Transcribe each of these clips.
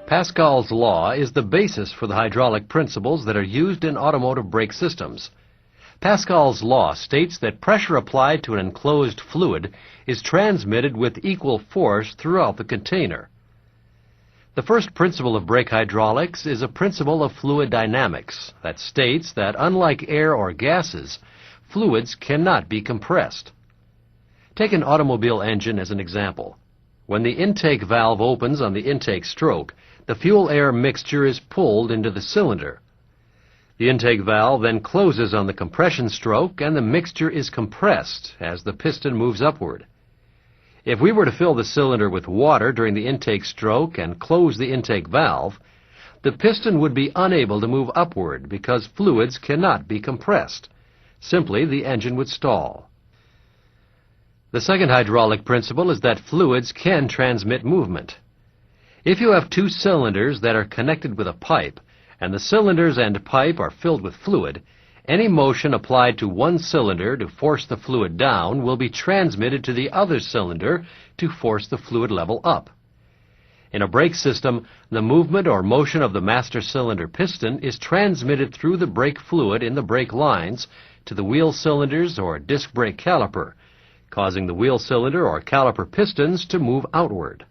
Pascal's law is the basis for the hydraulic principles that are used in automotive brake systems. Pascal's law states that pressure applied to an enclosed fluid is transmitted with equal force throughout the container. The first principle of brake hydraulics is a principle of fluid dynamics that states that unlike air or gases, fluids cannot be compressed. Take an automobile engine as an example. When the intake valve opens on the intake stroke, the fuel-air mixture is pulled into the cylinder. The intake valve then closes on the compression stroke and the mixture is compressed as the piston moves upward. If we were to fill the cylinder with water during the intake stroke and close the intake valve, the piston would be unable to move upward because fluids cannot be compressed. Simply, the engine would stall. The second hydraulic principle is that fluids can transmit movement. If you have two cylinders that are connected with a pipe, and the cylinders and pipe are filled with fluid, any motion applied to one cylinder to force the fluid down will be transmitted to the other cylinder to force the fluid level up. In a brake system, the movement or motion of the master cylinder piston is transmitted through the brake fluid in the brake lines to the wheel cylinders or disc brake caliper, causing the wheel cylinder or caliper pistons to move outward.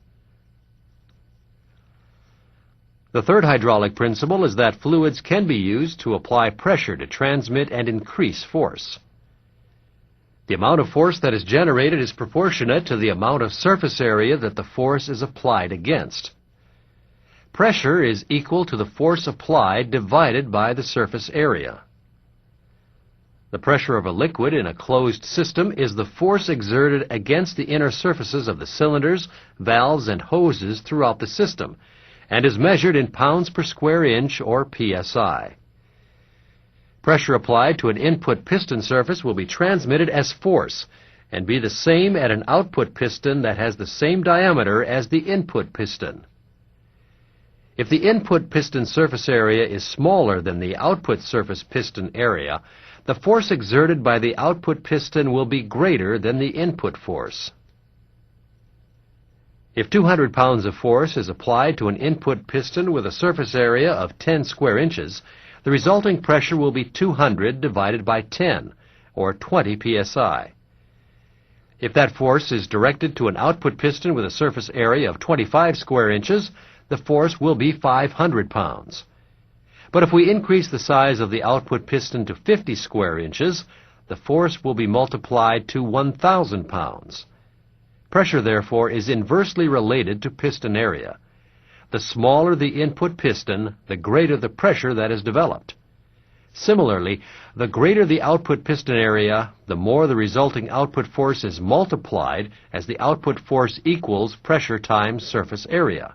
The third hydraulic principle is that fluids can be used to apply pressure to transmit and increase force. The amount of force that is generated is proportionate to the amount of surface area that the force is applied against. Pressure is equal to the force applied divided by the surface area. The pressure of a liquid in a closed system is the force exerted against the inner surfaces of the cylinders, valves, and hoses throughout the system, and is measured in pounds per square inch or psi. Pressure applied to an input piston surface will be transmitted as force and be the same at an output piston that has the same diameter as the input piston. If the input piston surface area is smaller than the output surface piston area, the force exerted by the output piston will be greater than the input force. If 200 pounds of force is applied to an input piston with a surface area of 10 square inches, the resulting pressure will be 200 divided by 10, or 20 psi. If that force is directed to an output piston with a surface area of 25 square inches, the force will be 500 pounds. But if we increase the size of the output piston to 50 square inches, the force will be multiplied to 1,000 pounds. Pressure, therefore, is inversely related to piston area. The smaller the input piston, the greater the pressure that is developed. Similarly, the greater the output piston area, the more the resulting output force is multiplied as the output force equals pressure times surface area.